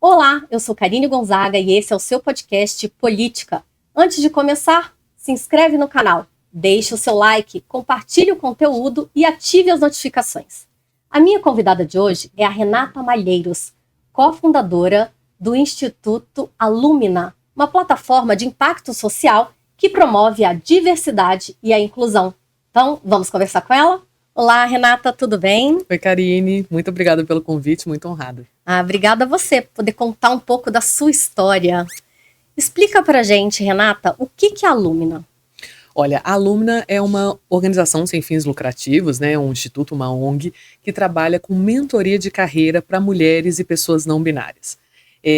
Olá, eu sou Karine Gonzaga e esse é o seu podcast Política. Antes de começar, se inscreve no canal, deixe o seu like, compartilhe o conteúdo e ative as notificações. A minha convidada de hoje é a Renata Malheiros, cofundadora do Instituto Alumina, uma plataforma de impacto social que promove a diversidade e a inclusão. Então, vamos conversar com ela? Olá, Renata, tudo bem? Oi, Karine. Muito obrigada pelo convite, muito honrada. Obrigada a você por poder contar um pouco da sua história. Explica pra gente, Renata, o que é a Alumina? Olha, a Alumina é uma organização sem fins lucrativos, né, um instituto, uma ONG, que trabalha com mentoria de carreira para mulheres e pessoas não binárias.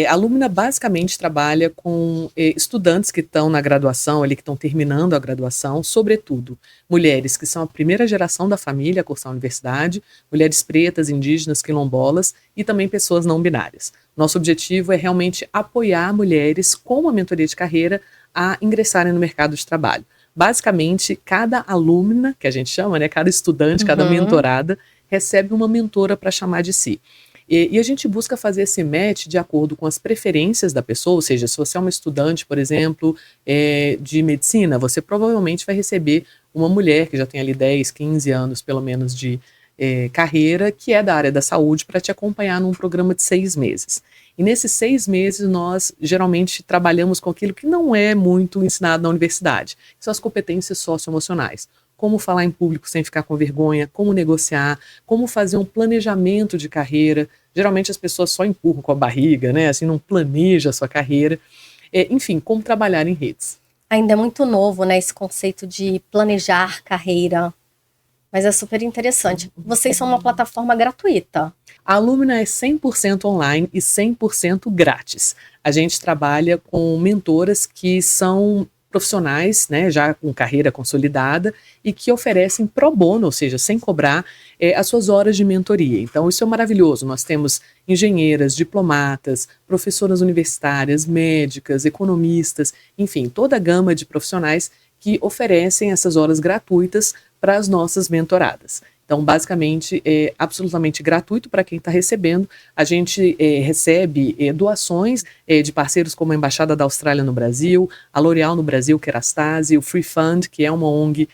A Alumina basicamente trabalha com estudantes que estão na graduação, ali, que estão terminando a graduação, sobretudo mulheres que são a primeira geração da família a cursar a universidade, mulheres pretas, indígenas, quilombolas e também pessoas não binárias. Nosso objetivo é realmente apoiar mulheres com uma mentoria de carreira a ingressarem no mercado de trabalho. Basicamente, cada alumna, que a gente chama, né, cada estudante, cada mentorada, recebe uma mentora para chamar de si. E a gente busca fazer esse match de acordo com as preferências da pessoa, ou seja, se você é uma estudante, por exemplo, de medicina, você provavelmente vai receber uma mulher que já tem ali 10, 15 anos, pelo menos, de carreira, que é da área da saúde, para te acompanhar num programa de 6 meses. E nesses 6 meses, nós geralmente trabalhamos com aquilo que não é muito ensinado na universidade, que são as competências socioemocionais. Como falar em público sem ficar com vergonha, como negociar, como fazer um planejamento de carreira. Geralmente as pessoas só empurram com a barriga, né? Assim, não planeja a sua carreira. Enfim, como trabalhar em redes. Ainda é muito novo, né, esse conceito de planejar carreira, mas é super interessante. Vocês são uma plataforma gratuita. A Alumina é 100% online e 100% grátis. A gente trabalha com mentoras que são profissionais, né, já com carreira consolidada e que oferecem pro bono, ou seja, sem cobrar as suas horas de mentoria. Então isso é maravilhoso. Nós temos engenheiras, diplomatas, professoras universitárias, médicas, economistas, enfim, toda a gama de profissionais que oferecem essas horas gratuitas para as nossas mentoradas. Então, basicamente, é absolutamente gratuito para quem está recebendo. A gente recebe doações de parceiros como a Embaixada da Austrália no Brasil, a L'Oréal no Brasil, Kerastase, o Free Fund, que é uma ONG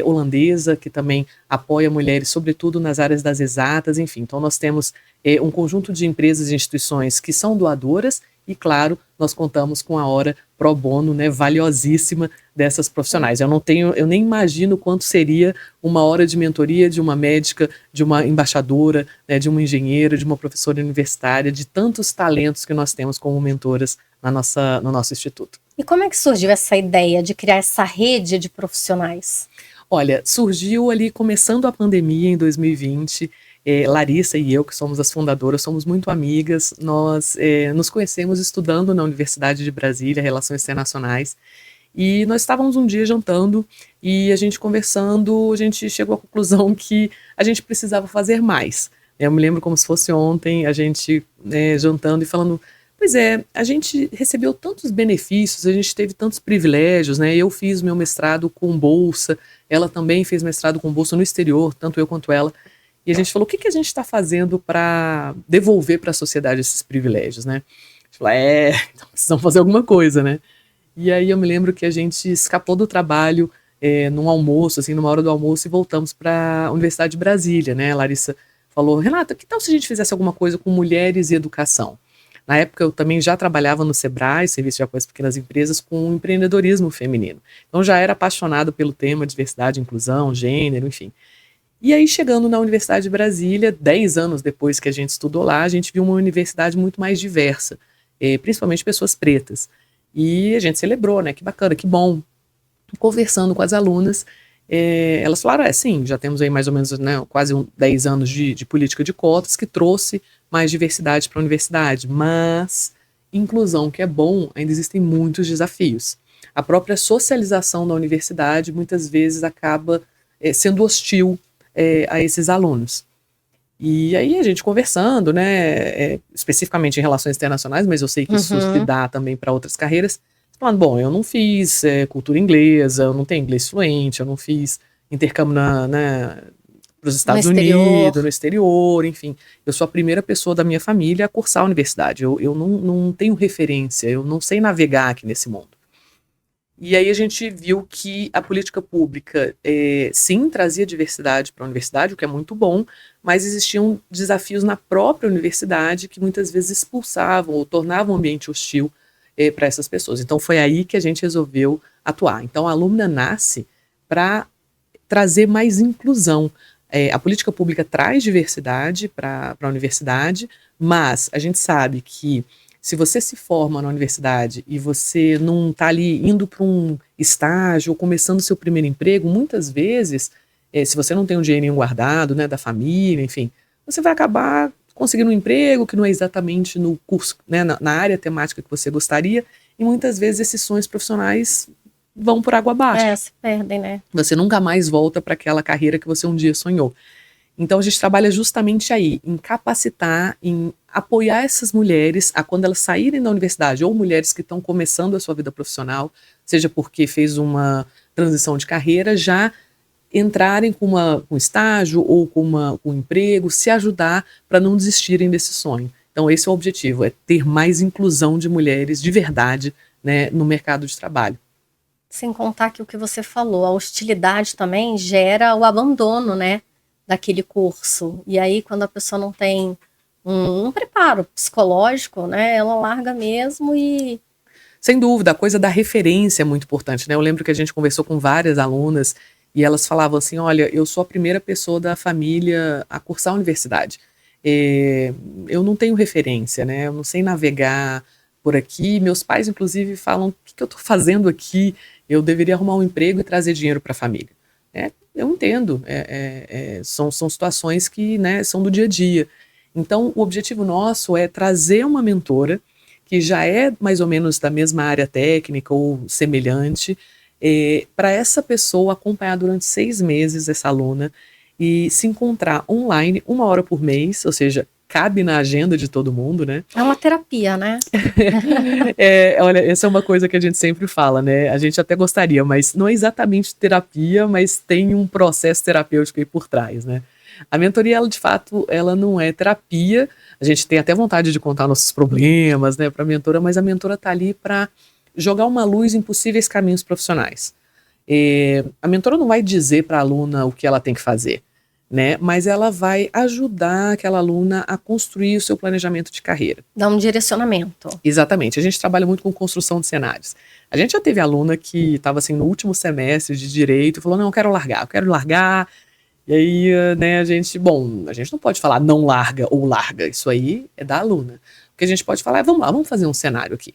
holandesa, que também apoia mulheres, sobretudo nas áreas das exatas, enfim. Então, nós temos um conjunto de empresas e instituições que são doadoras e, claro, nós contamos com a hora pro bono, né, valiosíssima dessas profissionais. Eu nem imagino quanto seria uma hora de mentoria de uma médica, de uma embaixadora, né, de uma engenheira, de uma professora universitária, de tantos talentos que nós temos como mentoras no nosso instituto. E como é que surgiu essa ideia de criar essa rede de profissionais? Olha, surgiu ali começando a pandemia em 2020. Larissa e eu, que somos as fundadoras, somos muito amigas. Nós nos conhecemos estudando na Universidade de Brasília, Relações Internacionais, e nós estávamos um dia jantando e a gente conversando, a gente chegou à conclusão que a gente precisava fazer mais. Eu me lembro como se fosse ontem, a gente jantando e falando, pois é, a gente recebeu tantos benefícios, a gente teve tantos privilégios, né? Eu fiz meu mestrado com bolsa, ela também fez mestrado com bolsa no exterior, tanto eu quanto ela. E a gente falou, o que a gente está fazendo para devolver para a sociedade esses privilégios, né? A gente falou, então precisamos fazer alguma coisa, né? E aí eu me lembro que a gente escapou do trabalho num almoço, assim, numa hora do almoço, e voltamos para a Universidade de Brasília, né? A Larissa falou, Renata, que tal se a gente fizesse alguma coisa com mulheres e educação? Na época eu também já trabalhava no Sebrae, Serviço de Apoio às Pequenas Empresas, com empreendedorismo feminino. Então já era apaixonado pelo tema diversidade, inclusão, gênero, enfim. E aí, chegando na Universidade de Brasília, 10 anos depois que a gente estudou lá, a gente viu uma universidade muito mais diversa, principalmente pessoas pretas. E a gente celebrou, né? Que bacana, que bom. Conversando com as alunas, elas falaram, sim, já temos aí mais ou menos, né, quase 10 anos de política de cotas que trouxe mais diversidade para a universidade, mas inclusão, que é bom, ainda existem muitos desafios. A própria socialização da universidade muitas vezes acaba sendo hostil a esses alunos. E aí a gente conversando, né, especificamente em relações internacionais, mas eu sei que isso se dá também para outras carreiras, falando, bom, eu não fiz cultura inglesa, eu não tenho inglês fluente, eu não fiz intercâmbio para os Estados Unidos, no exterior, enfim. Eu sou a primeira pessoa da minha família a cursar a universidade. Eu não tenho referência, eu não sei navegar aqui nesse mundo. E aí a gente viu que a política pública, sim, trazia diversidade para a universidade, o que é muito bom, mas existiam desafios na própria universidade que muitas vezes expulsavam ou tornavam o ambiente hostil para essas pessoas. Então foi aí que a gente resolveu atuar. Então a Alumna nasce para trazer mais inclusão. A política pública traz diversidade para a universidade, mas a gente sabe que se você se forma na universidade e você não está ali indo para um estágio ou começando seu primeiro emprego, muitas vezes, se você não tem um dinheirinho guardado, né, da família, enfim, você vai acabar conseguindo um emprego que não é exatamente no curso, né, na área temática que você gostaria, e muitas vezes esses sonhos profissionais vão por água abaixo. Se perdem, né? Você nunca mais volta para aquela carreira que você um dia sonhou. Então a gente trabalha justamente aí, em capacitar, em apoiar essas mulheres a quando elas saírem da universidade, ou mulheres que estão começando a sua vida profissional, seja porque fez uma transição de carreira, já entrarem com um estágio ou com um emprego, se ajudar para não desistirem desse sonho. Então esse é o objetivo, é ter mais inclusão de mulheres de verdade, né, no mercado de trabalho. Sem contar que o que você falou, a hostilidade também gera o abandono, né, daquele curso. E aí, quando a pessoa não tem um preparo psicológico, né, ela larga mesmo e... Sem dúvida, a coisa da referência é muito importante, né? Eu lembro que a gente conversou com várias alunas e elas falavam assim, olha, eu sou a primeira pessoa da família a cursar a universidade. Eu não tenho referência, né? Eu não sei navegar por aqui. Meus pais, inclusive, falam, o que eu estou fazendo aqui? Eu deveria arrumar um emprego e trazer dinheiro para a família. Eu entendo, são situações que, né, são do dia a dia. Então, o objetivo nosso é trazer uma mentora que já é mais ou menos da mesma área técnica ou semelhante, para essa pessoa acompanhar durante 6 meses essa aluna e se encontrar online 1 hora por mês, ou seja, cabe na agenda de todo mundo, né? É uma terapia, né? Olha, essa é uma coisa que a gente sempre fala, né? A gente até gostaria, mas não é exatamente terapia, mas tem um processo terapêutico aí por trás, né? A mentoria, ela, de fato, ela não é terapia. A gente tem até vontade de contar nossos problemas, né, para a mentora, mas a mentora está ali para jogar uma luz em possíveis caminhos profissionais. A mentora não vai dizer para a aluna o que ela tem que fazer, né, mas ela vai ajudar aquela aluna a construir o seu planejamento de carreira. Dá um direcionamento. Exatamente. A gente trabalha muito com construção de cenários. A gente já teve aluna que estava assim no último semestre de direito e falou, não, eu quero largar. E aí, né, a gente não pode falar não larga ou larga, isso aí é da aluna. O que a gente pode falar é, vamos lá, vamos fazer um cenário aqui.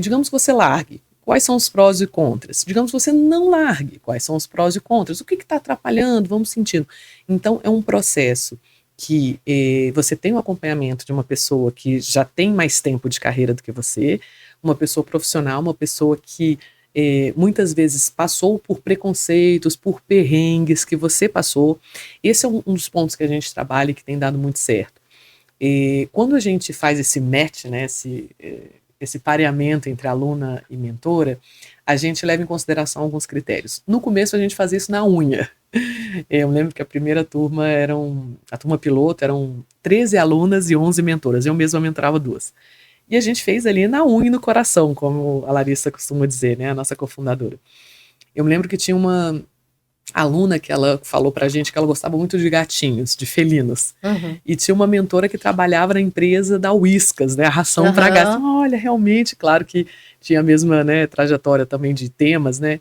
Digamos que você largue, quais são os prós e contras? Digamos que você não largue, quais são os prós e contras? O que está atrapalhando? Vamos sentindo. Então, é um processo que você tem um acompanhamento de uma pessoa que já tem mais tempo de carreira do que você, uma pessoa profissional, uma pessoa que muitas vezes passou por preconceitos, por perrengues que você passou. Esse é um dos pontos que a gente trabalha e que tem dado muito certo. Quando a gente faz esse match, né, esse pareamento entre aluna e mentora, a gente leva em consideração alguns critérios. No começo a gente fazia isso na unha. Eu lembro que a primeira turma a turma piloto eram 13 alunas e 11 mentoras. Eu mesma mentorava 2. E a gente fez ali na unha e no coração, como a Larissa costuma dizer, né, a nossa cofundadora. Eu me lembro que tinha uma aluna que ela falou pra gente que ela gostava muito de gatinhos, de felinos. Uhum. E tinha uma mentora que trabalhava na empresa da Whiskas, né, a ração para gatos. Olha, realmente, claro que tinha a mesma, né, trajetória também de temas, né.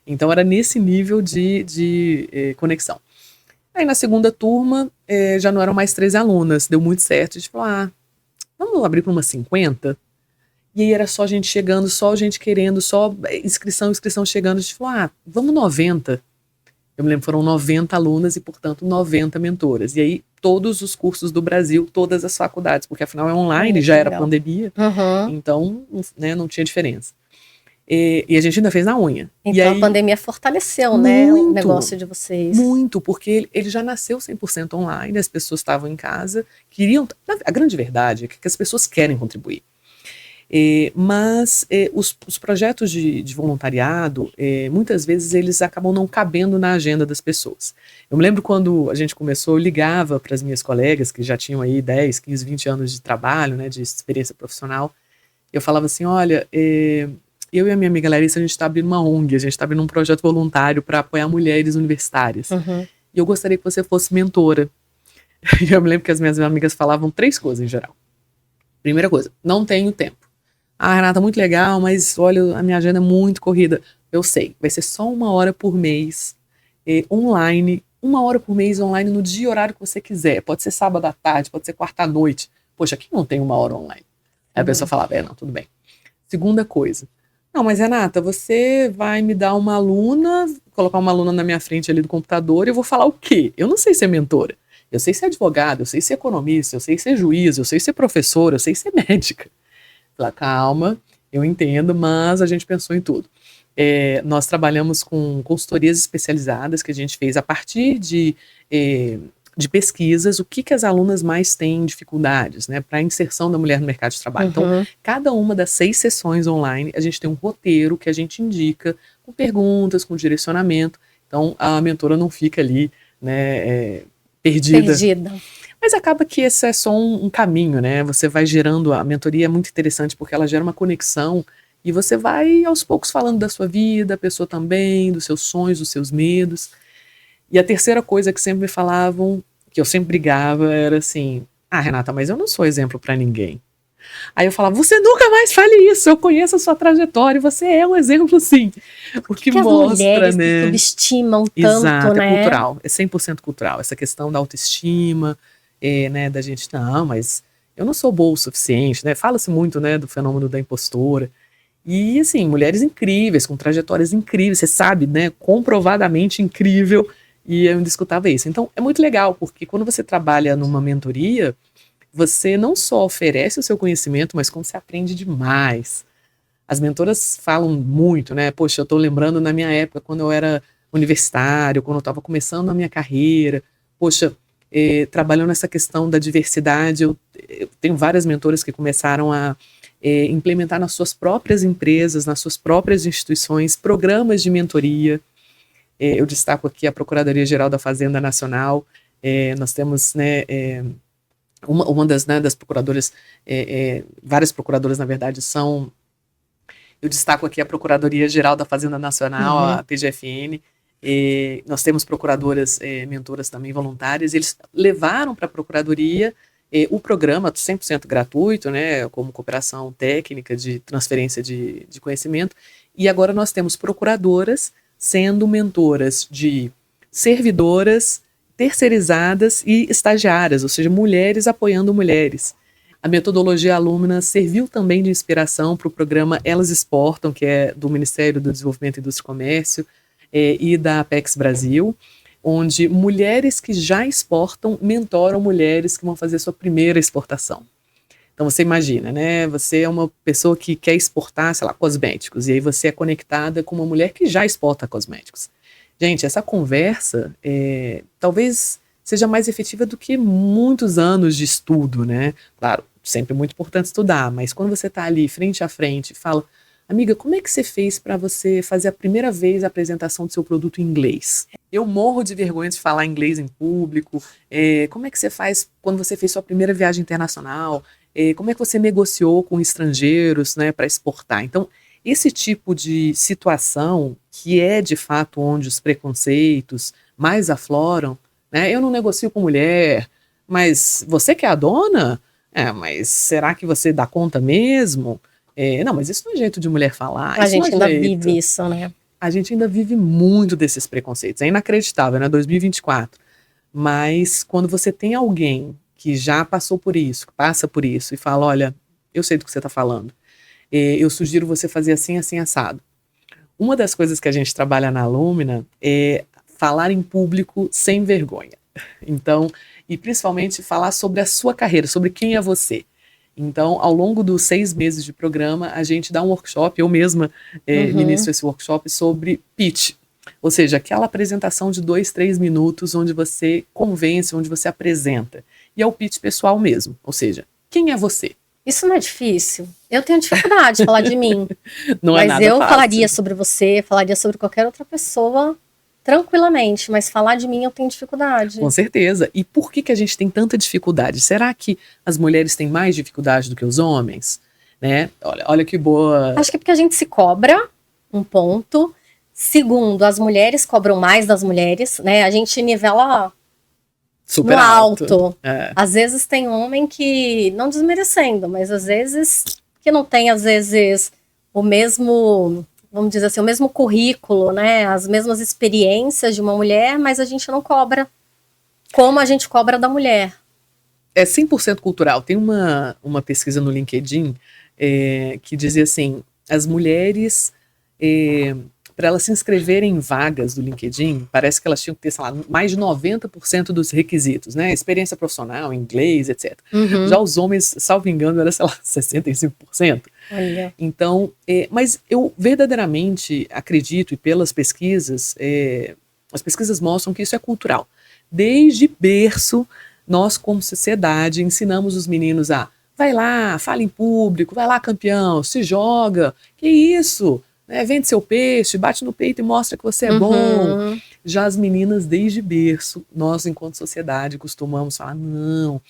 Então era nesse nível de conexão. Aí na segunda turma já não eram mais 13 alunas, deu muito certo. A gente falou, vamos abrir para umas 50? E aí era só gente chegando, só gente querendo, só inscrição chegando. A gente falou, vamos 90. Eu me lembro, foram 90 alunas e, portanto, 90 mentoras. E aí todos os cursos do Brasil, todas as faculdades, porque afinal é online, já era pandemia, então, né, não tinha diferença. E a gente ainda fez na unha. Então e aí, a pandemia fortaleceu, né, o negócio de vocês. Muito, porque ele já nasceu 100% online, as pessoas estavam em casa, queriam... A grande verdade é que as pessoas querem contribuir. Mas os projetos de voluntariado, muitas vezes eles acabam não cabendo na agenda das pessoas. Eu me lembro quando a gente começou, eu ligava para as minhas colegas, que já tinham aí 10, 15, 20 anos de trabalho, né, de experiência profissional. Eu falava assim, olha, eu e a minha amiga Larissa, a gente está abrindo uma ONG, a gente está abrindo um projeto voluntário para apoiar mulheres universitárias. E eu gostaria que você fosse mentora. E eu me lembro que as minhas amigas falavam 3 coisas em geral. Primeira coisa, não tenho tempo. Ah, Renata, muito legal, mas olha, a minha agenda é muito corrida. Eu sei, vai ser só 1 hora por mês, online, 1 hora por mês online no dia e horário que você quiser. Pode ser sábado à tarde, pode ser quarta à noite. Poxa, aqui não tem 1 hora online. Aí a pessoa falava, não, tudo bem. Segunda coisa, não, mas Renata, você vai me dar uma aluna, colocar uma aluna na minha frente ali do computador e eu vou falar o quê? Eu não sei ser mentora. Eu sei ser advogada, eu sei ser economista, eu sei ser juiz, eu sei ser professora, eu sei ser médica. Falei, calma, eu entendo, mas a gente pensou em tudo. Nós trabalhamos com consultorias especializadas que a gente fez a partir de pesquisas, o que as alunas mais têm dificuldades, né, para a inserção da mulher no mercado de trabalho. Então, cada uma das 6 sessões online, a gente tem um roteiro que a gente indica, com perguntas, com direcionamento. Então, a mentora não fica ali, né, perdida. Mas acaba que esse é só um caminho, né? Você vai gerando, a mentoria é muito interessante porque ela gera uma conexão e você vai aos poucos falando da sua vida, a pessoa também, dos seus sonhos, dos seus medos. E a terceira coisa que sempre me falavam, que eu sempre brigava, era assim, Renata, mas eu não sou exemplo para ninguém. Aí eu falava, você nunca mais fale isso, eu conheço a sua trajetória, você é um exemplo sim. Porque mostra, as mulheres se subestimam tanto, exato, né? É cultural, é 100% cultural, essa questão da autoestima, né, da gente, não, mas eu não sou boa o suficiente, né? Fala-se muito, né, do fenômeno da impostora. E, assim, mulheres incríveis, com trajetórias incríveis, você sabe, né, comprovadamente incrível, e eu ainda escutava isso. Então, é muito legal, porque quando você trabalha numa mentoria, você não só oferece o seu conhecimento, mas como você aprende demais. As mentoras falam muito, né? Poxa, eu estou lembrando na minha época, quando eu era universitário, quando eu estava começando a minha carreira, poxa, trabalhando nessa questão da diversidade, eu tenho várias mentoras que começaram a implementar nas suas próprias empresas, nas suas próprias instituições, programas de mentoria. Eu destaco aqui a Procuradoria-Geral da Fazenda Nacional. Nós temos, né, uma das procuradoras, várias procuradoras, na verdade, são... Eu destaco aqui a Procuradoria-Geral da Fazenda Nacional, a PGFN. Nós temos procuradoras, mentoras também voluntárias. Eles levaram para a Procuradoria o programa 100% gratuito, né, como cooperação técnica de transferência de conhecimento. E agora nós temos procuradoras sendo mentoras de servidoras, terceirizadas e estagiárias, ou seja, mulheres apoiando mulheres. A metodologia Alumna serviu também de inspiração para o programa Elas Exportam, que é do Ministério do Desenvolvimento, Indústria e Comércio e da Apex Brasil, onde mulheres que já exportam mentoram mulheres que vão fazer sua primeira exportação. Então você imagina, né? Você é uma pessoa que quer exportar, sei lá, cosméticos, e aí você é conectada com uma mulher que já exporta cosméticos. Gente, essa conversa talvez seja mais efetiva do que muitos anos de estudo, né? Claro, sempre muito importante estudar, mas quando você está ali frente a frente e fala, amiga, como é que você fez para você fazer a primeira vez a apresentação do seu produto em inglês? Eu morro de vergonha de falar inglês em público. Como é que você faz quando você fez sua primeira viagem internacional? Como é que você negociou com estrangeiros, né, para exportar? Então, esse tipo de situação, que é de fato onde os preconceitos mais afloram, né? Eu não negocio com mulher, mas você que é a dona? Mas será que você dá conta mesmo? Não, mas isso não é jeito de mulher falar. A gente ainda jeito. vive isso, né? A gente ainda vive muito desses preconceitos. É inacreditável, né? 2024. Mas quando você tem alguém que já passou por isso, que passa por isso, e fala, olha, eu sei do que você está falando. Eu sugiro você fazer assim, assim, assado. Uma das coisas que a gente trabalha na Alumna é falar em público sem vergonha. Então, e principalmente falar sobre a sua carreira, sobre quem é você. Então, ao longo dos 6 meses de programa, a gente dá um workshop, eu mesma ministro esse workshop sobre pitch. Ou seja, aquela apresentação de 2, 3 minutos onde você convence, onde você apresenta. E é o pitch pessoal mesmo. Ou seja, quem é você? Isso não é difícil? Eu tenho dificuldade de falar de mim. Não é Mas nada eu fácil. falaria sobre você, falaria sobre qualquer outra pessoa tranquilamente, mas falar de mim eu tenho dificuldade. Com certeza. E por que a gente tem tanta dificuldade? Será que as mulheres têm mais dificuldade do que os homens? Né? Olha que boa. Acho que é porque a gente se cobra, um ponto. Segundo, as mulheres cobram mais das mulheres, né? A gente nivela Super no alto. alto. É. Às vezes tem homem que, não desmerecendo, mas às vezes que não tem, às vezes, o mesmo, vamos dizer assim, o mesmo currículo, né? As mesmas experiências de uma mulher, mas a gente não cobra como a gente cobra da mulher. É 100% cultural. Tem uma pesquisa no LinkedIn que dizia assim, as mulheres, para elas se inscreverem em vagas do LinkedIn, parece que elas tinham que ter, sei lá, mais de 90% dos requisitos, né? Experiência profissional, inglês, etc. Já os homens, salvo engano, era, sei lá, 65%. Olha. Então, mas eu verdadeiramente acredito, e pelas pesquisas, as pesquisas mostram que isso é cultural. Desde berço, nós como sociedade ensinamos os meninos a vai lá, fala em público, vai lá campeão, se joga, que isso? Né, vende seu peixe, bate no peito e mostra que você é bom. Já as meninas, desde berço, nós, enquanto sociedade, costumamos falar, não,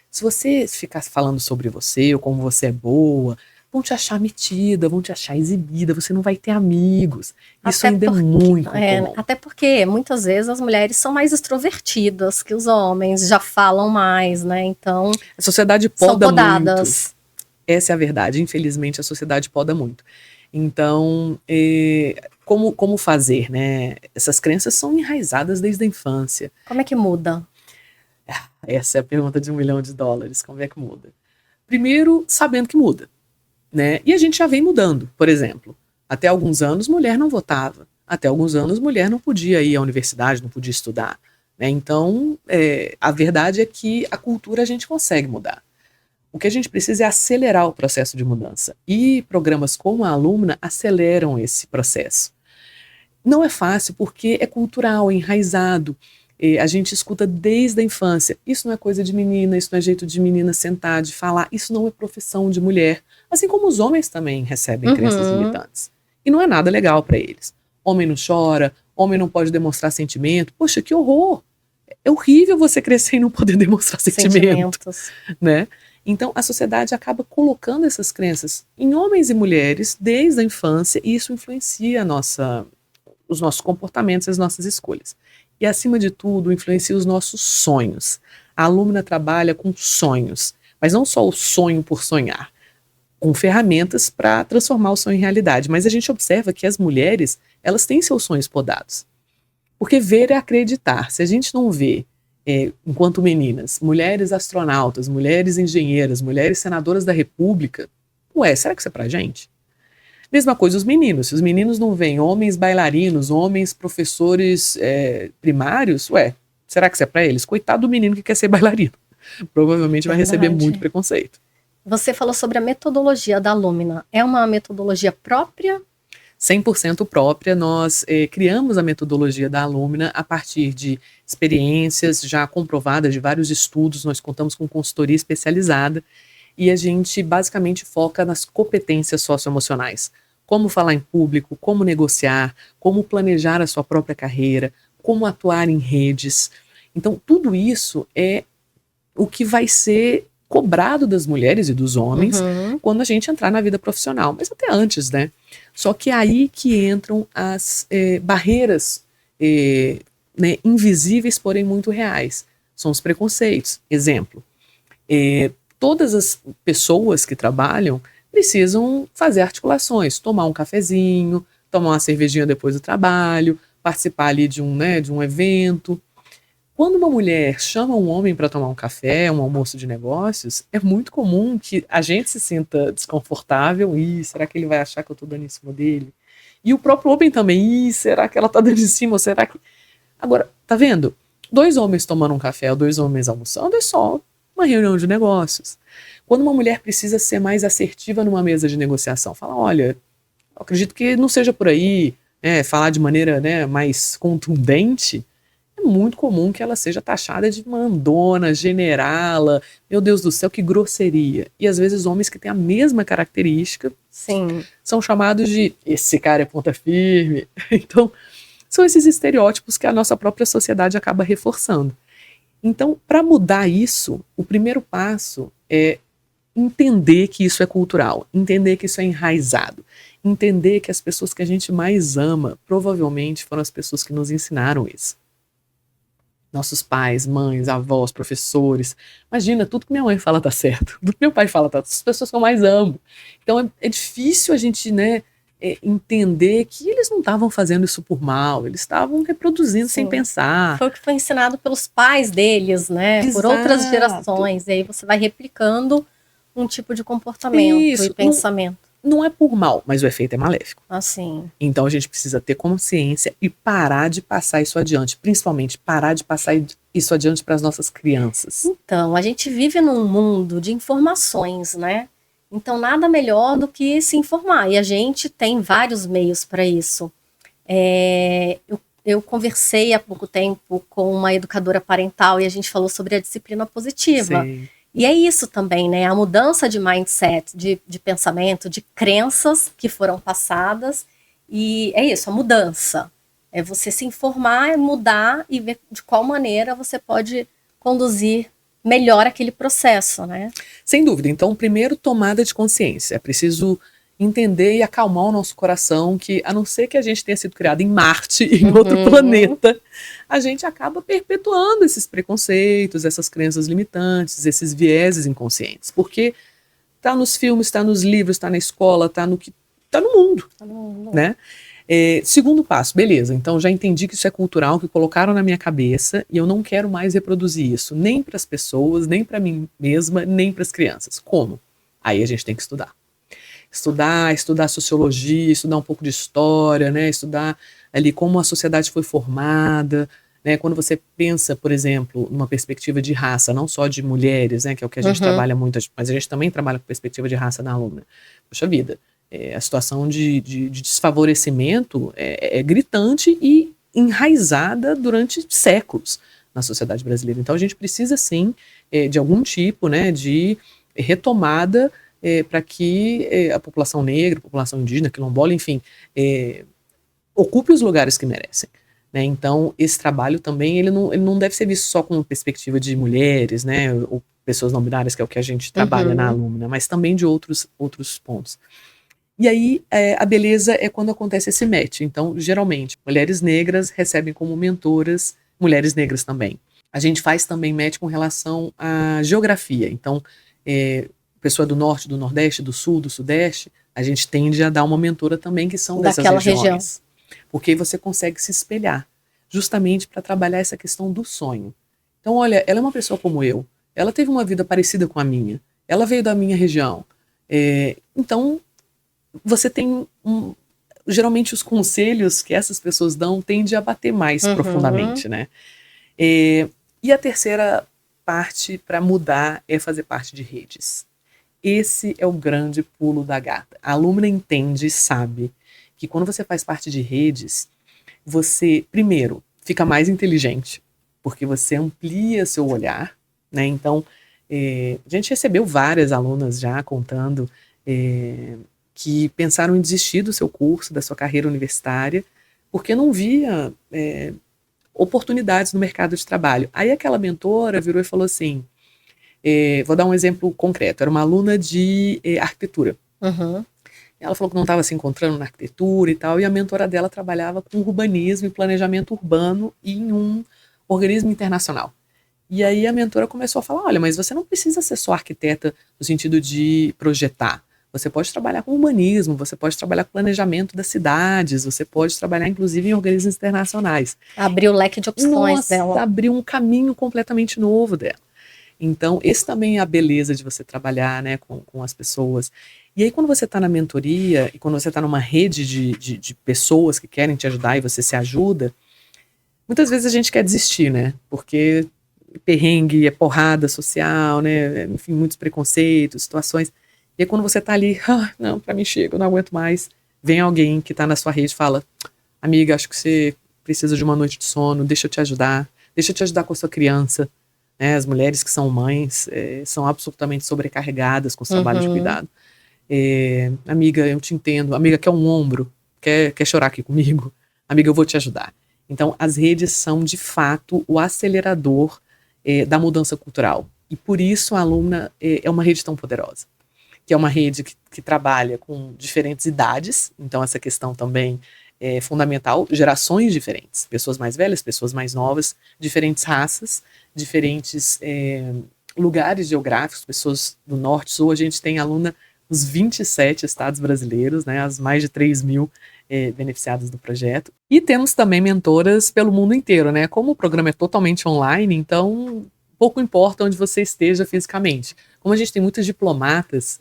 se você ficar falando sobre você ou como você é boa, vão te achar metida, vão te achar exibida, você não vai ter amigos. Isso ainda é muito comum. Até porque, muitas vezes, as mulheres são mais extrovertidas que os homens, já falam mais, né, então... A sociedade poda são podadas. muito. Essa é a verdade, infelizmente a sociedade poda muito. Então, como fazer, né? Essas crenças são enraizadas desde a infância. Como é que muda? Essa é a pergunta de $1 milhão. Como é que muda? Primeiro, sabendo que muda, né? E a gente já vem mudando. Por exemplo, até alguns anos, mulher não votava. Até alguns anos, mulher não podia ir à universidade, não podia estudar. Né? Então, a verdade é que a cultura a gente consegue mudar. O que a gente precisa é acelerar o processo de mudança. E programas como a Alumna aceleram esse processo. Não é fácil porque é cultural, é enraizado. A gente escuta desde a infância. Isso não é coisa de menina, isso não é jeito de menina sentar, de falar. Isso não é profissão de mulher. Assim como os homens também recebem crenças limitantes. E não é nada legal para eles. Homem não chora, homem não pode demonstrar sentimento. Poxa, que horror! É horrível você crescer e não poder demonstrar sentimento. Né? Então, a sociedade acaba colocando essas crenças em homens e mulheres desde a infância e isso influencia os nossos comportamentos, as nossas escolhas. E, acima de tudo, influencia os nossos sonhos. A Alumna trabalha com sonhos, mas não só o sonho por sonhar, com ferramentas para transformar o sonho em realidade. Mas a gente observa que as mulheres, elas têm seus sonhos podados. Porque ver é acreditar. Se a gente não vê, enquanto meninas, mulheres astronautas, mulheres engenheiras, mulheres senadoras da República, será que isso é pra gente? Mesma coisa os meninos. Se os meninos não veem homens bailarinos, homens professores primários, será que isso é pra eles? Coitado do menino que quer ser bailarino. Provavelmente vai receber muito preconceito. Você falou sobre a metodologia da Alumna. É uma metodologia própria? 100% própria. Nós criamos a metodologia da Alumna a partir de experiências já comprovadas de vários estudos. Nós contamos com consultoria especializada e a gente basicamente foca nas competências socioemocionais. Como falar em público, como negociar, como planejar a sua própria carreira, como atuar em redes. Então, tudo isso é o que vai ser cobrado das mulheres e dos homens quando a gente entrar na vida profissional, mas até antes, né? Só que é aí que entram as barreiras né, invisíveis, porém muito reais. São os preconceitos. Exemplo, todas as pessoas que trabalham precisam fazer articulações, tomar um cafezinho, tomar uma cervejinha depois do trabalho, participar ali de um evento. Quando uma mulher chama um homem para tomar um café, um almoço de negócios, é muito comum que a gente se sinta desconfortável. Será que ele vai achar que eu estou dando em cima dele? E o próprio homem também. Será que ela está dando em cima? Ou será que... Agora, tá vendo? 2 homens tomando um café ou 2 homens almoçando é só uma reunião de negócios. Quando uma mulher precisa ser mais assertiva numa mesa de negociação, fala, olha, eu acredito que não seja por aí, falar de maneira mais contundente, é muito comum que ela seja taxada de mandona, generala, meu Deus do céu, que grosseria. E às vezes homens que têm a mesma característica Sim. são chamados de esse cara é ponta firme. Então, são esses estereótipos que a nossa própria sociedade acaba reforçando. Então, para mudar isso, o primeiro passo é entender que isso é cultural, entender que isso é enraizado, entender que as pessoas que a gente mais ama provavelmente foram as pessoas que nos ensinaram isso. Nossos pais, mães, avós, professores. Imagina, tudo que minha mãe fala tá certo, tudo que meu pai fala tá certo, as pessoas que eu mais amo. Então é difícil a gente, né, entender que eles não estavam fazendo isso por mal, eles estavam reproduzindo sem pensar. Foi o que foi ensinado pelos pais deles, né? Exato. Por outras gerações. E aí você vai replicando um tipo de comportamento Isso, e pensamento. Não é por mal, mas o efeito é maléfico. Assim. Então a gente precisa ter consciência e parar de passar isso adiante, principalmente parar de passar isso adiante para as nossas crianças. Então, a gente vive num mundo de informações, né? Então, nada melhor do que se informar. E a gente tem vários meios para isso. Eu conversei há pouco tempo com uma educadora parental e a gente falou sobre a disciplina positiva. Sim. E é isso também, né? A mudança de mindset, de pensamento, de crenças que foram passadas. E é isso, a mudança. É você se informar, mudar e ver de qual maneira você pode conduzir melhor aquele processo, né? Sem dúvida. Então, primeiro, tomada de consciência. É preciso entender e acalmar o nosso coração que, a não ser que a gente tenha sido criado em Marte, em outro planeta, a gente acaba perpetuando esses preconceitos, essas crenças limitantes, esses vieses inconscientes. Porque tá nos filmes, tá nos livros, tá na escola, tá no mundo, né? Segundo passo, beleza, então já entendi que isso é cultural, que colocaram na minha cabeça e eu não quero mais reproduzir isso, nem para as pessoas, nem para mim mesma, nem para as crianças. Como? Aí a gente tem que estudar. Estudar sociologia, estudar um pouco de história, né? Estudar ali como a sociedade foi formada, né? Quando você pensa, por exemplo, numa perspectiva de raça, não só de mulheres, né? Que é o que a gente trabalha muito, mas a gente também trabalha com perspectiva de raça na aluna. Poxa vida, a situação de desfavorecimento é gritante e enraizada durante séculos na sociedade brasileira. Então a gente precisa sim de algum tipo, né, de retomada para que a população negra, a população indígena, quilombola, enfim, ocupe os lugares que merecem. Né? Então esse trabalho também ele não deve ser visto só com perspectiva de mulheres, né, ou pessoas não binárias, que é o que a gente trabalha na aluna, mas também de outros pontos. E aí, a beleza é quando acontece esse match. Então, geralmente, mulheres negras recebem como mentoras mulheres negras também. A gente faz também match com relação à geografia. Então, pessoa do norte, do nordeste, do sul, do sudeste, a gente tende a dar uma mentora também que são dessas regiões. Porque aí você consegue se espelhar, justamente para trabalhar essa questão do sonho. Então, olha, ela é uma pessoa como eu. Ela teve uma vida parecida com a minha. Ela veio da minha região. Então, você tem geralmente os conselhos que essas pessoas dão tende a bater mais profundamente, né? E a terceira parte para mudar é fazer parte de redes. Esse é o grande pulo da gata. A alumna entende e sabe que quando você faz parte de redes, você, primeiro, fica mais inteligente, porque você amplia seu olhar, né? Então, a gente recebeu várias alunas já contando que pensaram em desistir do seu curso, da sua carreira universitária, porque não via oportunidades no mercado de trabalho. Aí aquela mentora virou e falou assim, vou dar um exemplo concreto, era uma aluna de arquitetura. Ela falou que não estava se encontrando na arquitetura e tal, e a mentora dela trabalhava com urbanismo e planejamento urbano em um organismo internacional. E aí a mentora começou a falar, olha, mas você não precisa ser só arquiteta no sentido de projetar. Você pode trabalhar com humanismo, você pode trabalhar com planejamento das cidades, você pode trabalhar inclusive em organismos internacionais. Abriu o leque de opções dela. Abriu um caminho completamente novo dela. Então, esse também é a beleza de você trabalhar, né, com as pessoas. E aí, quando você está na mentoria, e quando você está numa rede de pessoas que querem te ajudar e você se ajuda, muitas vezes a gente quer desistir, né? Porque perrengue, porrada social, né? Enfim, muitos preconceitos, situações. E aí quando você tá ali, não, pra mim chega, eu não aguento mais, vem alguém que tá na sua rede e fala, amiga, acho que você precisa de uma noite de sono, deixa eu te ajudar com a sua criança, né? As mulheres que são mães são absolutamente sobrecarregadas com os trabalhos de cuidado. Amiga, eu te entendo. Amiga, quer um ombro? Quer chorar aqui comigo? Amiga, eu vou te ajudar. Então, as redes são, de fato, o acelerador da mudança cultural. E por isso a Alumna é uma rede tão poderosa. Que é uma rede que trabalha com diferentes idades. Então, essa questão também é fundamental. Gerações diferentes. Pessoas mais velhas, pessoas mais novas. Diferentes raças, diferentes lugares geográficos. Pessoas do norte, sul. A gente tem Alumna nos 27 estados brasileiros, né, as mais de 3.000 beneficiadas do projeto. E temos também mentoras pelo mundo inteiro, né? Como o programa é totalmente online, então pouco importa onde você esteja fisicamente. Como a gente tem muitas diplomatas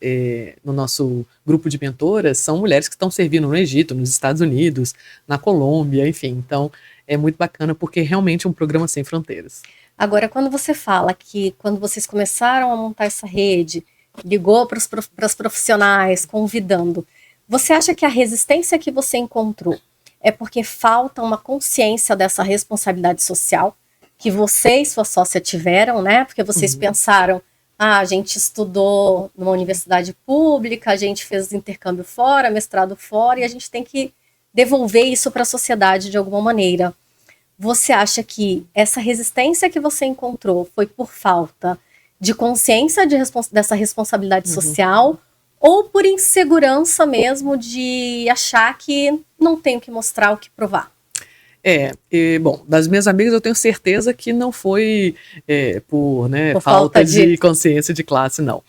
no nosso grupo de mentoras, são mulheres que estão servindo no Egito, nos Estados Unidos, na Colômbia, enfim. Então é muito bacana porque realmente é um programa sem fronteiras. Agora, quando você fala que quando vocês começaram a montar essa rede, ligou para os profissionais, convidando, você acha que a resistência que você encontrou é porque falta uma consciência dessa responsabilidade social que você e sua sócia tiveram, né? Porque vocês pensaram, a gente estudou numa universidade pública, a gente fez intercâmbio fora, mestrado fora, e a gente tem que devolver isso para a sociedade de alguma maneira. Você acha que essa resistência que você encontrou foi por falta de consciência dessa responsabilidade social, ou por insegurança mesmo de achar que não tenho que mostrar o que provar? Bom, das minhas amigas eu tenho certeza que não foi por falta de consciência de classe, não.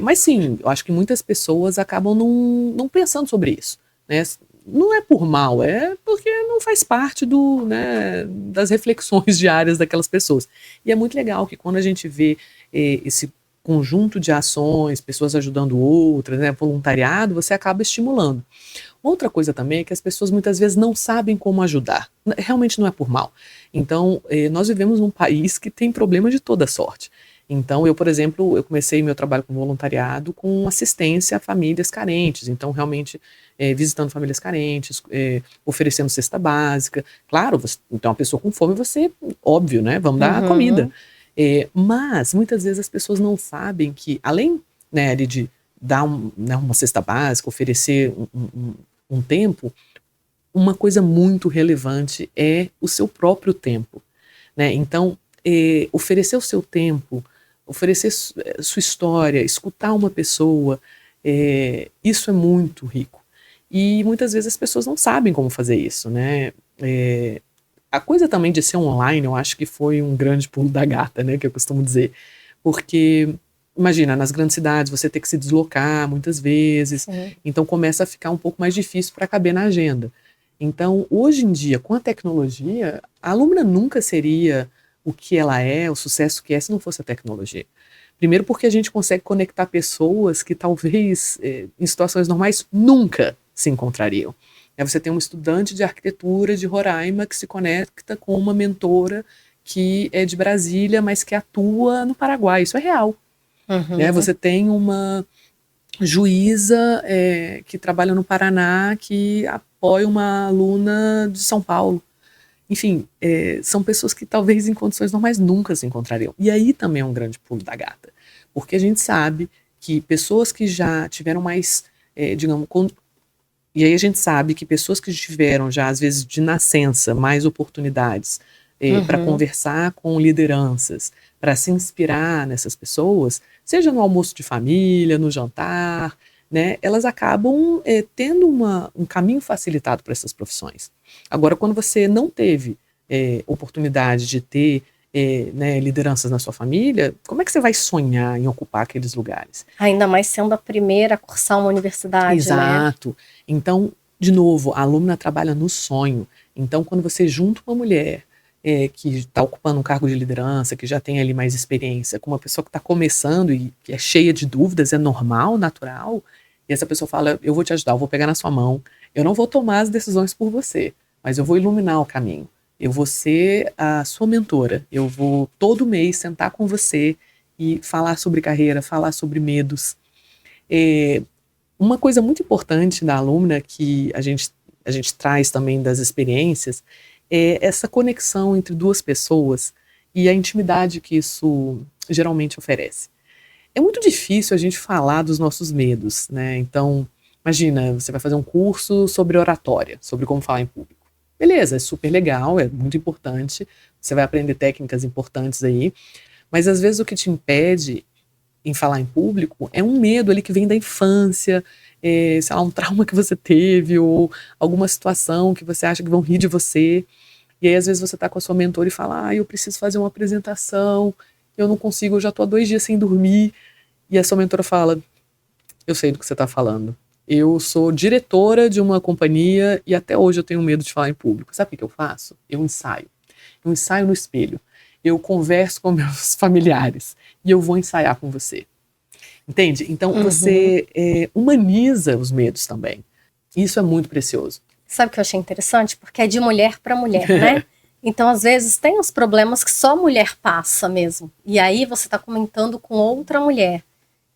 Mas sim, eu acho que muitas pessoas acabam não pensando sobre isso, né? Não é por mal, é porque não faz parte das reflexões diárias daquelas pessoas. E é muito legal que quando a gente vê esse conjunto de ações, pessoas ajudando outras, né, voluntariado, você acaba estimulando. Outra coisa também é que as pessoas muitas vezes não sabem como ajudar. Realmente não é por mal. Então, nós vivemos num país que tem problemas de toda sorte. Então, eu, por exemplo, eu comecei meu trabalho com voluntariado com assistência a famílias carentes. Então, realmente, visitando famílias carentes, oferecendo cesta básica. Claro, então, uma pessoa com fome, óbvio, né? Vamos dar comida. Mas, muitas vezes, as pessoas não sabem que, além de dar uma cesta básica, oferecer um tempo, uma coisa muito relevante é o seu próprio tempo, né? Então, oferecer o seu tempo, oferecer sua história, escutar uma pessoa, isso é muito rico. E muitas vezes as pessoas não sabem como fazer isso, né? A coisa também de ser online, eu acho que foi um grande pulo da gata, né? Que eu costumo dizer. Porque, imagina, nas grandes cidades você ter que se deslocar muitas vezes, então começa a ficar um pouco mais difícil para caber na agenda. Então, hoje em dia, com a tecnologia, a Alumna nunca seria o que ela é, o sucesso que é, se não fosse a tecnologia. Primeiro porque a gente consegue conectar pessoas que talvez, em situações normais, nunca se encontrariam. Você tem um estudante de arquitetura de Roraima que se conecta com uma mentora que é de Brasília, mas que atua no Paraguai. Isso é real. Você tem uma juíza que trabalha no Paraná que apoia uma aluna de São Paulo. Enfim, são pessoas que talvez em condições normais nunca se encontrariam. E aí também é um grande pulo da gata. Porque a gente sabe que pessoas que já tiveram mais, e aí a gente sabe que pessoas que tiveram já, às vezes, de nascença, mais oportunidades para conversar com lideranças, para se inspirar nessas pessoas, seja no almoço de família, no jantar, né, elas acabam tendo um caminho facilitado para essas profissões. Agora, quando você não teve oportunidade de ter lideranças na sua família, como é que você vai sonhar em ocupar aqueles lugares? Ainda mais sendo a primeira a cursar uma universidade, Exato. Né? Então, de novo, a Alumna trabalha no sonho. Então, quando você junta uma mulher que está ocupando um cargo de liderança, que já tem ali mais experiência, com uma pessoa que está começando e que é cheia de dúvidas, é normal, natural, e essa pessoa fala, eu vou te ajudar, eu vou pegar na sua mão, eu não vou tomar as decisões por você, mas eu vou iluminar o caminho. Eu vou ser a sua mentora, eu vou todo mês sentar com você e falar sobre carreira, falar sobre medos. Uma coisa muito importante da Alumna, que a gente traz também das experiências, é essa conexão entre duas pessoas e a intimidade que isso geralmente oferece. É muito difícil a gente falar dos nossos medos, né? Então, imagina, você vai fazer um curso sobre oratória, sobre como falar em público. Beleza, é super legal, é muito importante, você vai aprender técnicas importantes aí, mas às vezes o que te impede em falar em público é um medo ali que vem da infância, sei lá, um trauma que você teve, ou alguma situação que você acha que vão rir de você. E aí, às vezes, você tá com a sua mentora e fala, eu preciso fazer uma apresentação, eu não consigo, eu já tô há 2 dias sem dormir. E a sua mentora fala, eu sei do que você tá falando. Eu sou diretora de uma companhia e até hoje eu tenho medo de falar em público. Sabe o que eu faço? Eu ensaio. Eu ensaio no espelho. Eu converso com meus familiares e eu vou ensaiar com você. Entende? Então, você humaniza os medos também. Isso é muito precioso. Sabe o que eu achei interessante? Porque é de mulher para mulher, né? Então, às vezes, tem uns problemas que só mulher passa mesmo. E aí você está comentando com outra mulher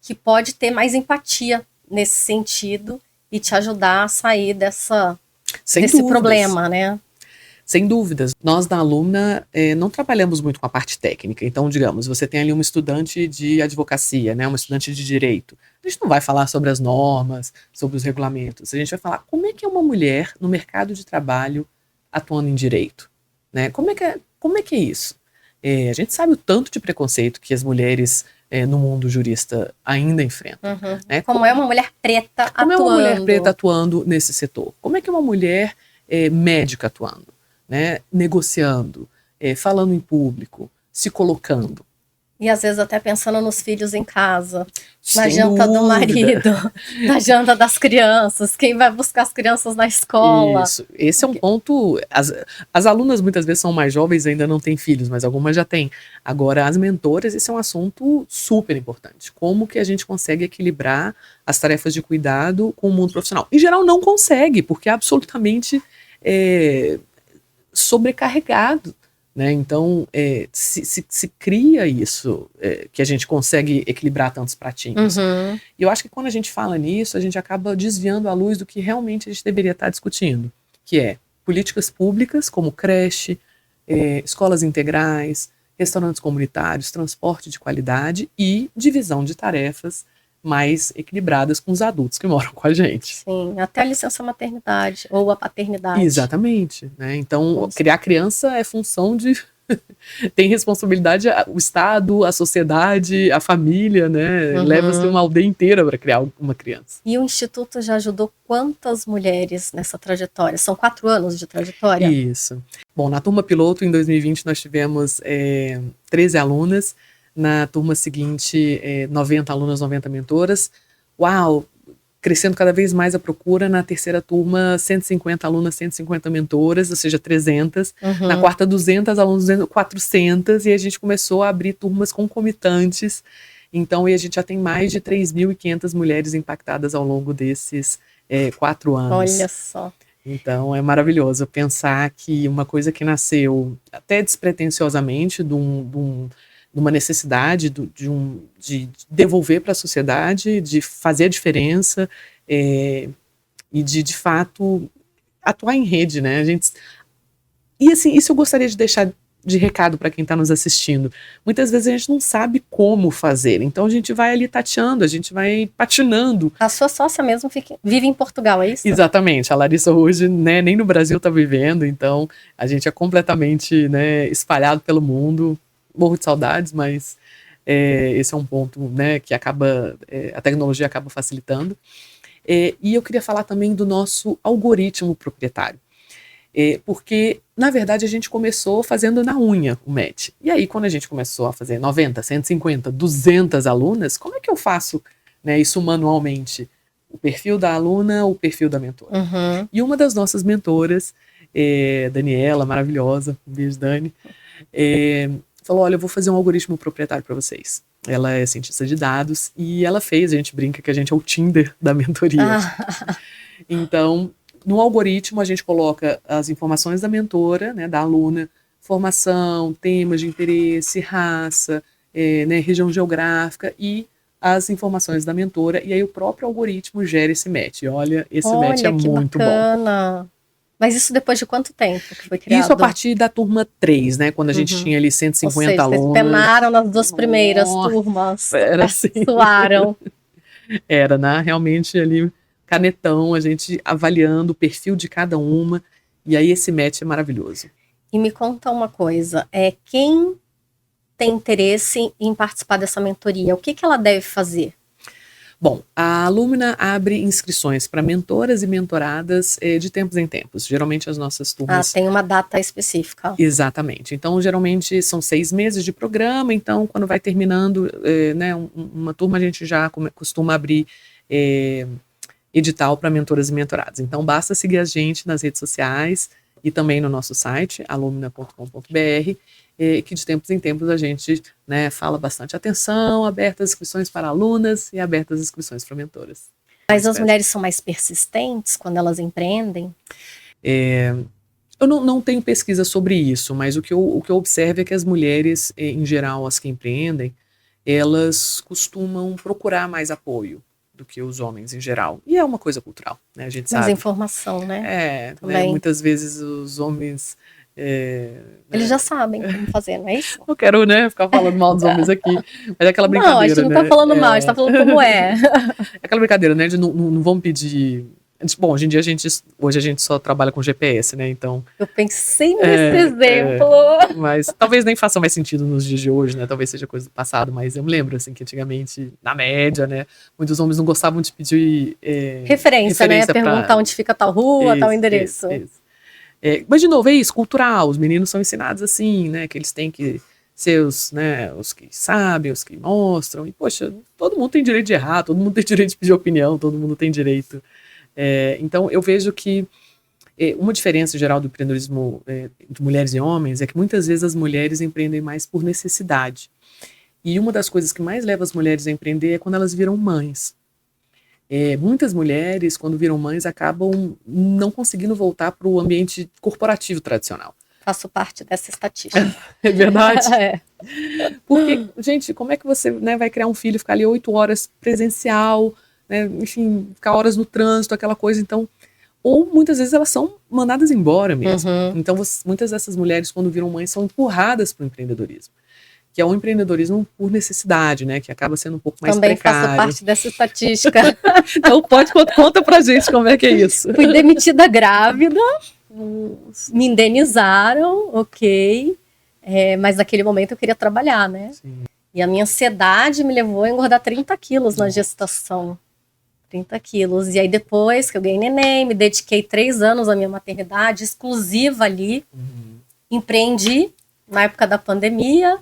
que pode ter mais empatia nesse sentido e te ajudar a sair desse problema, né? Sem dúvidas. Nós da Alumna não trabalhamos muito com a parte técnica. Então, digamos, você tem ali uma estudante de advocacia, né, uma estudante de direito. A gente não vai falar sobre as normas, sobre os regulamentos. A gente vai falar como é que é uma mulher no mercado de trabalho atuando em direito. Né? Como é que é isso? A gente sabe o tanto de preconceito que as mulheres no mundo jurista ainda enfrentam. Né? Como é uma mulher preta atuando. Como é uma mulher preta atuando nesse setor? Como é que é uma mulher médica atuando? Né, negociando, falando em público, se colocando. E às vezes até pensando nos filhos em casa, na janta do marido, na janta das crianças, quem vai buscar as crianças na escola. Isso, esse é um ponto, as alunas muitas vezes são mais jovens, ainda não têm filhos, mas algumas já têm. Agora, as mentoras, esse é um assunto super importante. Como que a gente consegue equilibrar as tarefas de cuidado com o mundo profissional? Em geral não consegue, porque é absolutamente sobrecarregado, né? Então se cria isso, que a gente consegue equilibrar tantos pratinhos. E eu acho que quando a gente fala nisso, a gente acaba desviando a luz do que realmente a gente deveria estar discutindo, que é políticas públicas como creche, escolas integrais, restaurantes comunitários, transporte de qualidade e divisão de tarefas mais equilibradas com os adultos que moram com a gente. Sim, até a licença maternidade ou a paternidade. Exatamente, né? Então, criar criança é função de... tem responsabilidade o Estado, a sociedade, a família, né? Leva-se uma aldeia inteira para criar uma criança. E o Instituto já ajudou quantas mulheres nessa trajetória? São 4 anos de trajetória? Isso. Bom, na turma piloto, em 2020, nós tivemos 13 alunas. Na turma seguinte, 90 alunas, 90 mentoras. Uau! Crescendo cada vez mais a procura. Na terceira turma, 150 alunas, 150 mentoras, ou seja, 300. Na quarta, 200 alunos, 400. E a gente começou a abrir turmas concomitantes. Então, a gente já tem mais de 3.500 mulheres impactadas ao longo desses 4 anos. Olha só. Então, é maravilhoso pensar que uma coisa que nasceu até despretensiosamente de uma necessidade de devolver para a sociedade, de fazer a diferença e de fato, atuar em rede, né? E assim, isso eu gostaria de deixar de recado para quem está nos assistindo. Muitas vezes a gente não sabe como fazer, então a gente vai ali tateando, a gente vai patinando. A sua sócia mesmo vive em Portugal, é isso? Exatamente, a Larissa hoje, né, nem no Brasil está vivendo, então a gente é completamente, né, espalhado pelo mundo. Morro de saudades, mas esse é um ponto, né, que a tecnologia acaba facilitando. E eu queria falar também do nosso algoritmo proprietário. Porque, na verdade, a gente começou fazendo na unha o match. E aí, quando a gente começou a fazer 90, 150, 200 alunas, como é que eu faço, né, isso manualmente? O perfil da aluna, o perfil da mentora. E uma das nossas mentoras, Daniela, maravilhosa, um beijo, Dani, falou, olha, eu vou fazer um algoritmo proprietário para vocês. Ela é cientista de dados e ela fez, a gente brinca que a gente é o Tinder da mentoria. Então, no algoritmo a gente coloca as informações da mentora, né, da aluna, formação, temas de interesse, raça, né, região geográfica e as informações da mentora, e aí o próprio algoritmo gera esse match. E olha, esse match é muito bom. Mas isso depois de quanto tempo que foi criado? Isso a partir da turma 3, né? Quando a gente tinha ali Ou 150 seja, vocês alunos. penaram nas 2 primeiras Nossa, turmas. era assim. Suaram. Era, né? Realmente ali, canetão, a gente avaliando o perfil de cada uma. E aí esse match é maravilhoso. E me conta uma coisa, quem tem interesse em participar dessa mentoria, o que ela deve fazer? Bom, a Lumina abre inscrições para mentoras e mentoradas de tempos em tempos. Geralmente as nossas turmas... tem uma data específica. Exatamente. Então, geralmente são 6 meses de programa. Então, quando vai terminando né, uma turma, a gente já costuma abrir edital para mentoras e mentorados. Então, basta seguir a gente nas redes sociais e também no nosso site, alumina.com.br, que de tempos em tempos a gente, né, fala bastante. Atenção, abertas inscrições para alunas e abertas inscrições para mentoras. Mas as mulheres são mais persistentes quando elas empreendem? Eu não tenho pesquisa sobre isso, mas o que eu observo é que as mulheres, em geral, as que empreendem, elas costumam procurar mais apoio do que os homens em geral. E é uma coisa cultural, né? A gente sabe. Mais informação, né? Né, muitas vezes os homens... Eles já sabem como fazer, não é isso? Não quero, né, ficar falando mal dos homens aqui, mas é aquela brincadeira, não, a gente não tá falando mal, a gente tá falando como é. É aquela brincadeira, né, de não vão pedir... Bom, hoje em dia a gente só trabalha com GPS, né, então... Eu pensei nesse exemplo. Mas talvez nem faça mais sentido nos dias de hoje, né, talvez seja coisa do passado, mas eu me lembro, assim, que antigamente, na média, né, muitos homens não gostavam de pedir... referência, né, perguntar onde fica tal rua, tal endereço. Isso. Mas, de novo, é isso, cultural, os meninos são ensinados assim, né, que eles têm que ser os que sabem, os que mostram, e, poxa, todo mundo tem direito de errar, todo mundo tem direito de pedir opinião, todo mundo tem direito. Então, eu vejo que uma diferença geral do empreendedorismo de mulheres e homens é que muitas vezes as mulheres empreendem mais por necessidade. E uma das coisas que mais leva as mulheres a empreender é quando elas viram mães. Muitas mulheres, quando viram mães, acabam não conseguindo voltar para o ambiente corporativo tradicional. Faço parte dessa estatística. É verdade? Porque, gente, como é que você, né, vai criar um filho, ficar ali 8 horas presencial, né, enfim, ficar horas no trânsito, aquela coisa, então... Ou muitas vezes elas são mandadas embora mesmo. Então, muitas dessas mulheres, quando viram mães, são empurradas para o empreendedorismo. Que é um empreendedorismo por necessidade, né? Que acaba sendo um pouco mais também precário. Também faço parte dessa estatística. Então conta pra gente como é que é isso. Fui demitida grávida, me indenizaram, ok. Mas naquele momento eu queria trabalhar, né? Sim. E a minha ansiedade me levou a engordar 30 quilos na gestação. 30 quilos. E aí depois que eu ganhei neném, me dediquei 3 anos à minha maternidade, exclusiva ali. Empreendi na época da pandemia.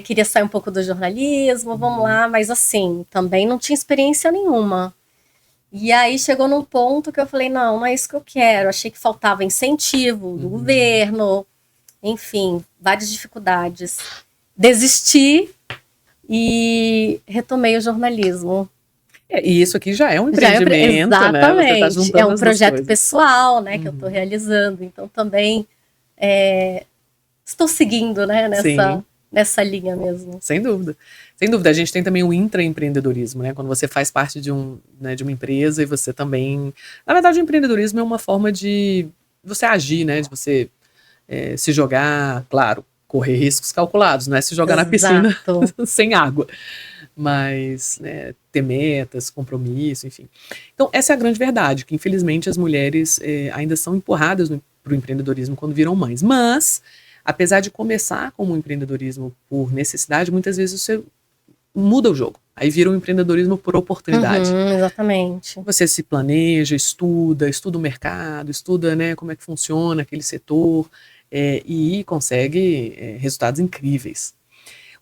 Queria sair um pouco do jornalismo, vamos lá, mas assim, também não tinha experiência nenhuma. E aí chegou num ponto que eu falei, não é isso que eu quero. Achei que faltava incentivo do governo, enfim, várias dificuldades. Desisti e retomei o jornalismo. E isso aqui já é um empreendimento, exatamente, né? Você tá um projeto pessoal, né, que eu estou realizando. Então também estou seguindo, né, nessa linha mesmo. Sem dúvida. Sem dúvida. A gente tem também o intraempreendedorismo, né? Quando você faz parte de uma empresa e você também... Na verdade, o empreendedorismo é uma forma de você agir, né? De você se jogar, claro, correr riscos calculados, não é se jogar na piscina sem água. Mas ter metas, compromisso, enfim. Então, essa é a grande verdade, que infelizmente as mulheres ainda são empurradas para o empreendedorismo quando viram mães. Mas... apesar de começar como um empreendedorismo por necessidade, muitas vezes você muda o jogo. Aí vira um empreendedorismo por oportunidade. Exatamente. Você se planeja, estuda o mercado, estuda, né, como é que funciona aquele setor e consegue resultados incríveis.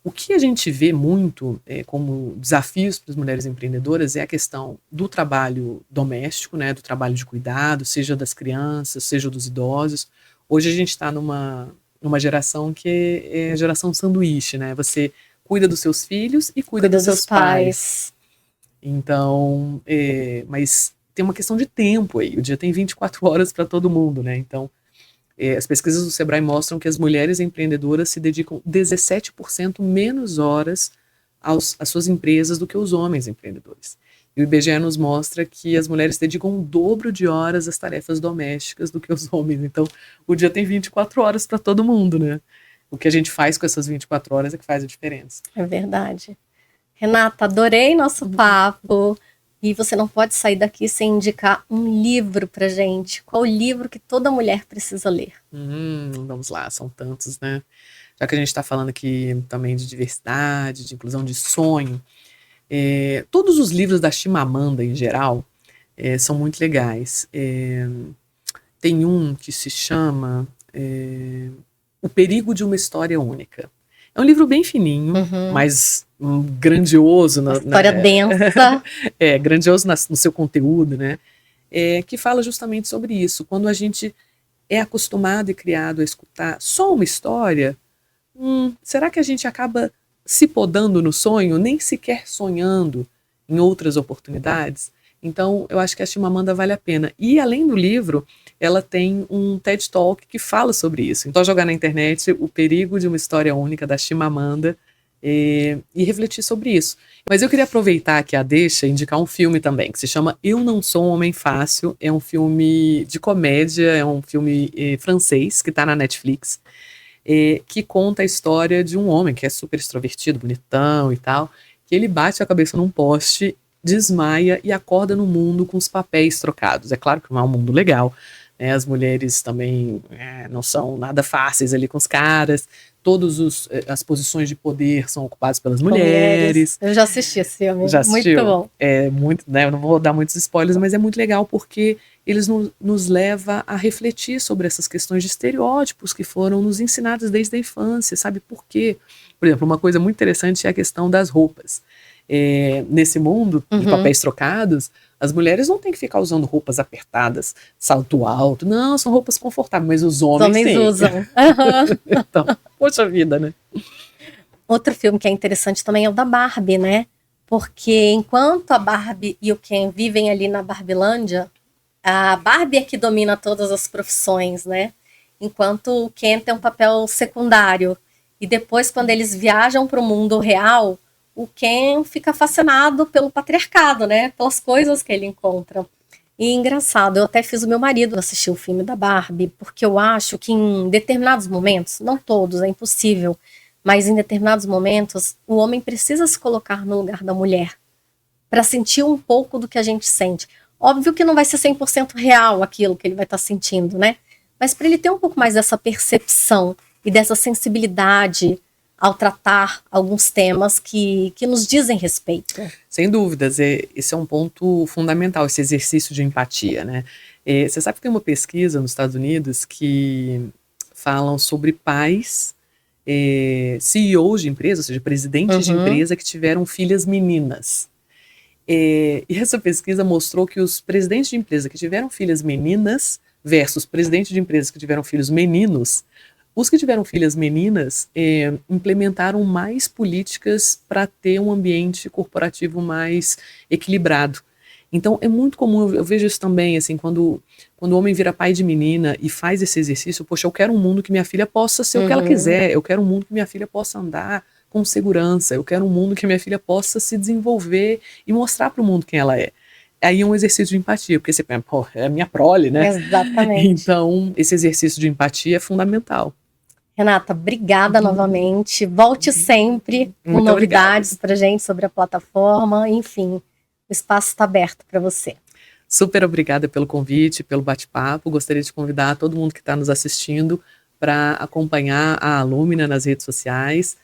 O que a gente vê muito como desafios para as mulheres empreendedoras é a questão do trabalho doméstico, né, do trabalho de cuidado, seja das crianças, seja dos idosos. Hoje a gente está numa geração que é a geração sanduíche, né? Você cuida dos seus filhos e cuida dos seus pais. Então, mas tem uma questão de tempo aí. O dia tem 24 horas para todo mundo, né? Então, as pesquisas do Sebrae mostram que as mulheres empreendedoras se dedicam 17% menos horas às suas empresas do que os homens empreendedores. E o IBGE nos mostra que as mulheres dedicam o dobro de horas às tarefas domésticas do que os homens. Então, o dia tem 24 horas para todo mundo, né? O que a gente faz com essas 24 horas é que faz a diferença. É verdade. Renata, adorei nosso papo. E você não pode sair daqui sem indicar um livro pra gente. Qual o livro que toda mulher precisa ler? Vamos lá, são tantos, né? Já que a gente está falando aqui também de diversidade, de inclusão de sonho, todos os livros da Chimamanda, em geral, são muito legais. Tem um que se chama O Perigo de uma História Única. É um livro bem fininho, mas grandioso. Uma história densa. Grandioso no seu conteúdo, né? Que fala justamente sobre isso. Quando a gente é acostumado e criado a escutar só uma história, será que a gente acaba se podando no sonho, nem sequer sonhando em outras oportunidades? Então, eu acho que a Chimamanda vale a pena. E, além do livro, ela tem um TED Talk que fala sobre isso. Então, jogar na internet O Perigo de uma História Única, da Chimamanda, e refletir sobre isso. Mas eu queria aproveitar aqui a deixa e indicar um filme também, que se chama Eu Não Sou um Homem Fácil. É um filme de comédia, é um filme francês, que está na Netflix, que conta a história de um homem que é super extrovertido, bonitão e tal, que ele bate a cabeça num poste, desmaia e acorda no mundo com os papéis trocados. É claro que não é um mundo legal, né? As mulheres também não são nada fáceis ali com os caras, todas as posições de poder são ocupadas pelas mulheres. Eu já assisti esse filme, já assistiu? Muito bom. Muito, né? Eu não vou dar muitos spoilers, mas é muito legal porque eles nos leva a refletir sobre essas questões de estereótipos que foram nos ensinados desde a infância, sabe por quê? Por exemplo, uma coisa muito interessante é a questão das roupas. Nesse mundo de papéis trocados, as mulheres não têm que ficar usando roupas apertadas, salto alto, não, são roupas confortáveis, mas os homens usam. Então, poxa vida, né? Outro filme que é interessante também é o da Barbie, né? Porque enquanto a Barbie e o Ken vivem ali na Barbilândia, a Barbie é que domina todas as profissões, né? Enquanto o Ken tem um papel secundário. E depois, quando eles viajam para o mundo real, o Ken fica fascinado pelo patriarcado, né? Pelas coisas que ele encontra. E engraçado, eu até fiz o meu marido assistir o filme da Barbie, porque eu acho que em determinados momentos, não todos, é impossível, mas em determinados momentos, o homem precisa se colocar no lugar da mulher, para sentir um pouco do que a gente sente. Óbvio que não vai ser 100% real aquilo que ele vai estar sentindo, né? Mas para ele ter um pouco mais dessa percepção e dessa sensibilidade ao tratar alguns temas que nos dizem respeito. Sem dúvidas, esse é um ponto fundamental, esse exercício de empatia, né? Você sabe que tem uma pesquisa nos Estados Unidos que falam sobre pais, CEOs de empresa, ou seja, presidentes de empresa que tiveram filhas meninas. E essa pesquisa mostrou que os presidentes de empresa que tiveram filhas meninas versus presidentes de empresas que tiveram filhos meninos, os que tiveram filhas meninas implementaram mais políticas para ter um ambiente corporativo mais equilibrado. Então é muito comum, eu vejo isso também, assim, quando o homem vira pai de menina e faz esse exercício, poxa, eu quero um mundo que minha filha possa ser o que ela quiser, eu quero um mundo que minha filha possa andar com segurança, eu quero um mundo que minha filha possa se desenvolver e mostrar para o mundo quem ela é. Aí é um exercício de empatia, porque você pensa, pô, é a minha prole, né? Exatamente. Então, esse exercício de empatia é fundamental. Renata, obrigada novamente. Volte sempre com Muito novidades para gente sobre a plataforma. Enfim, o espaço está aberto para você. Super obrigada pelo convite, pelo bate-papo. Gostaria de convidar todo mundo que está nos assistindo para acompanhar a Alumina nas redes sociais,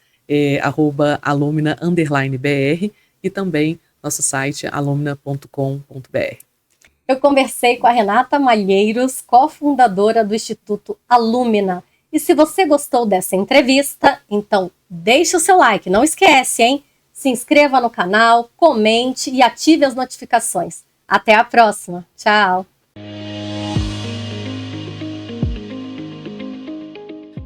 @alumina_br, e também nosso site alumina.com.br. Eu conversei com a Renata Malheiros, cofundadora do Instituto Alumina. E se você gostou dessa entrevista, então deixe o seu like, não esquece, hein? Se inscreva no canal, comente e ative as notificações. Até a próxima. Tchau!